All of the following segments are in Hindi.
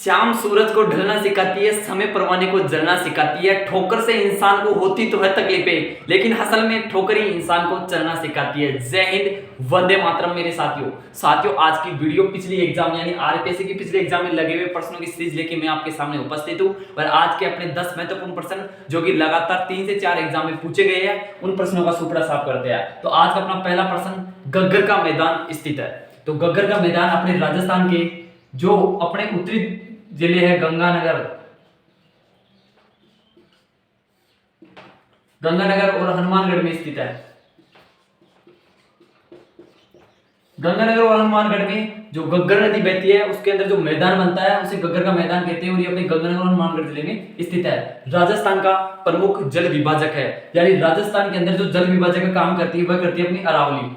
शाम सूरज को ढलना सिखाती है, समय परवाने को जलना सिखाती है। ठोकर से इंसान को होती तो है तकलीफें, लेकिन असल में ठोकर ही इंसान को चलना सिखाती है। जय हिंद, वंदे मातरम मेरे साथियों। आज की वीडियो पिछली एग्जाम यानी आरपीएससी की पिछले एग्जाम में लगे हुए प्रश्नों की सीरीज लेके मैं आपके सामने उपस्थित हूँ। और आज के अपने 10 महत्वपूर्ण प्रश्न जो कि लगातार 3 से 4 एग्जाम में पूछे गए हैं, उन प्रश्नों का सुपड़ा साफ करते हैं। तो आज का अपना पहला प्रश्न, गग्गर का मैदान स्थित है। तो गग्गर का मैदान अपने राजस्थान के जो अपने उत्तरी जिले है गंगानगर और हनुमानगढ़ में स्थित है। गंगानगर और हनुमानगढ़ में जो गग्गर नदी बहती है उसके अंदर जो मैदान बनता है उसे गग्गर का मैदान कहते हैं और ये अपने गंगानगर और हनुमानगढ़ जिले में स्थित है। राजस्थान का प्रमुख जल विभाजक है, यानी राजस्थान के अंदर जो जल विभाजक का काम करती है वह करती है अपनी अरावली।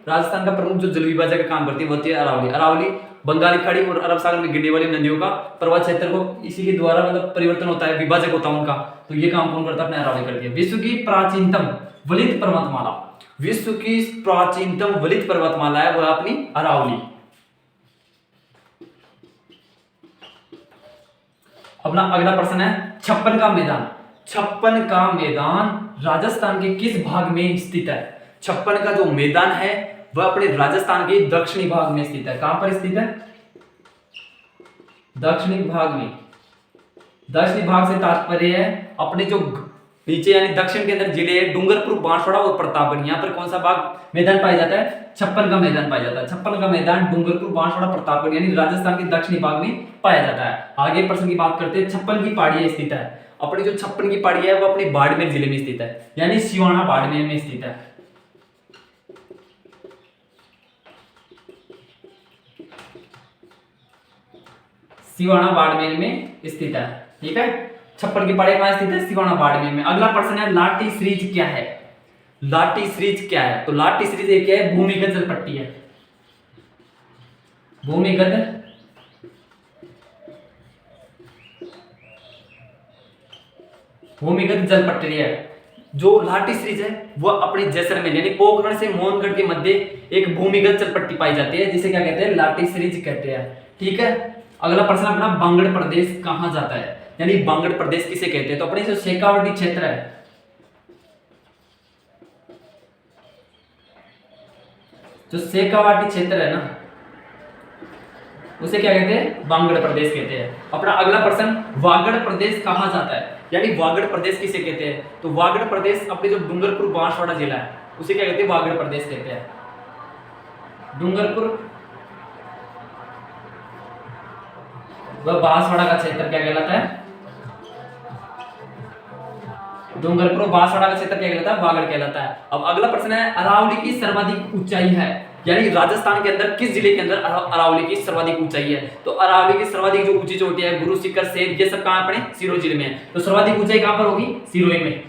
राजस्थान का प्रमुख जो जल विभाजक का काम करती है वो होती है अरावली। बंगाली खाड़ी और अरब सागर में गिरने वाली नदियों का प्रवाह क्षेत्र को इसी के द्वारा मतलब परिवर्तन होता है, विभाजक होता है उनका। तो ये काम कौन करता है? अपने अरावली करती है। विश्व की प्राचीनतम वलित पर्वतमाला है वह अपनी अरावली। अपना अगला प्रश्न है, छप्पन का मैदान राजस्थान के किस भाग में स्थित है? छप्पन का जो मैदान है वह अपने राजस्थान के दक्षिणी भाग में स्थित है। कहां पर स्थित है? दक्षिणी भाग में। दक्षिणी भाग से तात्पर्य है अपने जो नीचे यानी दक्षिण के अंदर जिले है डूंगरपुर, बांसवाड़ा और प्रतापगढ़। यहाँ पर कौन सा भाग मैदान पाया जाता है? छप्पन का मैदान पाया जाता है। छप्पन का मैदान डूंगरपुर, बांसवाड़ा, प्रतापगढ़ यानी राजस्थान के दक्षिणी भाग में पाया जाता है। आगे प्रश्न की बात करते हैं, छप्पन की पहाड़ियां स्थित है। अपनी जो छप्पन की पहाड़ी है वो अपने बाड़मेर जिले में स्थित है, यानी सिवाना बाड़मेर में स्थित है। सिवाना बाड़मेर में स्थित है। ठीक है, छप्पन की पहाड़ी कहां स्थित है? सिवाना बाड़मेर में। अगला प्रश्न है, लाटी सीरीज क्या है? लाटी सीरीज क्या है? तो लाटी सीरीज एक क्या है? भूमिगत जल पट्टी है। भूमिगत जल पट्टी है। जो लाटी सीरीज है वह अपने जैसलमेर यानी पोखरण से मोहनगढ़ के मध्य एक भूमिगत जल पट्टी पाई जाती है, जिसे क्या कहते हैं? लाटी सीरीज कहते हैं। ठीक है, अगला प्रश्न अपना, बांगड़ प्रदेश कहां जाता है? यानी बांगड़ प्रदेश किसे कहते हैं? तो अपने जो शेखावाटी क्षेत्र है, जो शेखावाटी क्षेत्र है ना उसे क्या कहते हैं? बांगड़ प्रदेश कहते हैं। अपना अगला प्रश्न, वागड़ प्रदेश कहां जाता है? यानी वागड़ प्रदेश किसे कहते हैं? तो वागड़ प्रदेश अपने जो डूंगरपुर, बांसवाड़ा जिला है उसे क्या कहते हैं? वागड़ प्रदेश कहते हैं। डूंगरपुर वह बांसवाड़ा का क्षेत्र क्या कहलाता है? डूंगरपुर बांसवाड़ा का क्षेत्र क्या कहलाता है? वागड़ कहलाता है। अब अगला प्रश्न है, अरावली की सर्वाधिक ऊंचाई है, यानी राजस्थान के अंदर किस जिले के अंदर अरावली की सर्वाधिक ऊंचाई है? तो अरावली की सर्वाधिक जो ऊंची चोटी है, गुरु शिखर, सेर, ये सब कहां अपने सिरोही जिले में है। तो सर्वाधिक ऊंचाई कहां पर होगी? सिरोही में।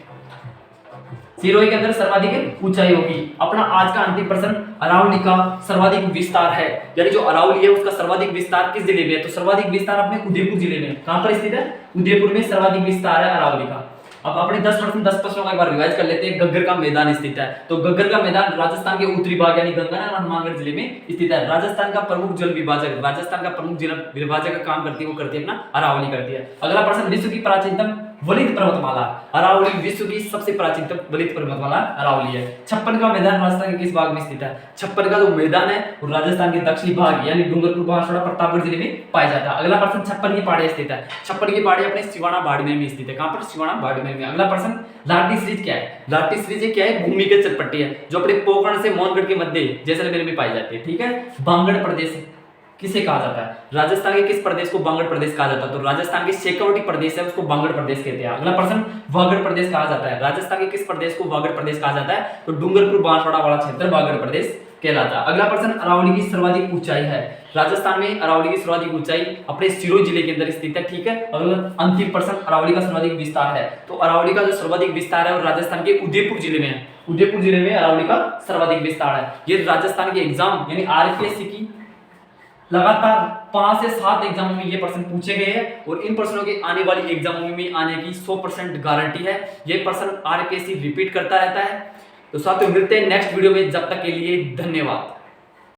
सिरोही के अंदर सर्वाधिक ऊंचाई होगी। अपना आज का अंतिम प्रश्न, अरावली का सर्वाधिक विस्तार है, यानी जो अरावली है उसका सर्वाधिक विस्तार किस जिले में है? तो सर्वाधिक विस्तार अपने उदयपुर जिले में। कहां पर स्थित है? उदयपुर में सर्वाधिक विस्तार है अरावली का। अब अपने 10 प्रश्नों का एक बार रिवाइज कर लेते हैं। गग्गर का मैदान स्थित है, तो गग्गर का मैदान राजस्थान के उत्तरी भाग यानी गंगानगर और हनुमानगढ़ जिले में स्थित है। राजस्थान का प्रमुख जल विभाजक, राजस्थान का प्रमुख जल विभाजक का काम करती है वो करती है अपना अरावली करती है। अगला प्रश्न, विश्व की प्राचीनतम वलित पर्वतमाला अरावली। विश्व की सबसे प्राचीनतम वलित पर्वतमाला अरावली है। छप्पन का मैदान राजस्थान के किस भाग में स्थित है? छप्पन का जो मैदान है वो राजस्थान के दक्षिणी भाग यानी डूंगरपुर, बांसवाड़ा, प्रतापगढ़ जिले में पाया जाता है। अगला प्रश्न, छप्पन की पहाड़ी स्थित है। छप्पन की पहाड़ी अपने सिवाना बाड़मेर में स्थित है। कहां पर? सिवाना बाड़मेर में। अगला प्रश्न, लाटी सीरीज क्या है? लाटी सीरीज क्या है? भूमिगत जल पट्टी है जो अपने पोखरण से मोहनगढ़ के मध्य जैसलमेर में पाई जाती है। ठीक है, बांगड़ प्रदेश किसे कहा जाता है? राजस्थान के किस प्रदेश को बांगड़ प्रदेश कहा जाता है? तो राजस्थान के शेखावाटी प्रदेश है उसको बांगड़ प्रदेश कहते हैं। अगला प्रश्न, वागड़ प्रदेश कहा जाता है। राजस्थान के किस प्रदेश को वागड़ प्रदेश कहा जाता है? तो डूंगरपुर, बांसवाड़ा वाला क्षेत्र वागड़ प्रदेश कहलाता है। अगला प्रश्न, अरावली की सर्वाधिक ऊंचाई है। राजस्थान में अरावली की सर्वाधिक ऊंचाई अपने सिरोही जिले के अंदर स्थित है। ठीक है, अगला अंतिम प्रश्न, अरावली का सर्वाधिक विस्तार है। तो अरावली का जो सर्वाधिक विस्तार है और राजस्थान के उदयपुर जिले में है। उदयपुर जिले में अरावली का सर्वाधिक विस्तार है। ये राजस्थान के एग्जाम यानी आरपीएससी की लगातार 5 से 7 एग्जामों में ये प्रश्न पूछे गए हैं और इन प्रश्नों के आने वाली एग्जामों में आने की 100% गारंटी है। ये प्रश्न आरपीएससी रिपीट करता रहता है। तो साथियों मिलते हैं नेक्स्ट वीडियो में, जब तक के लिए धन्यवाद।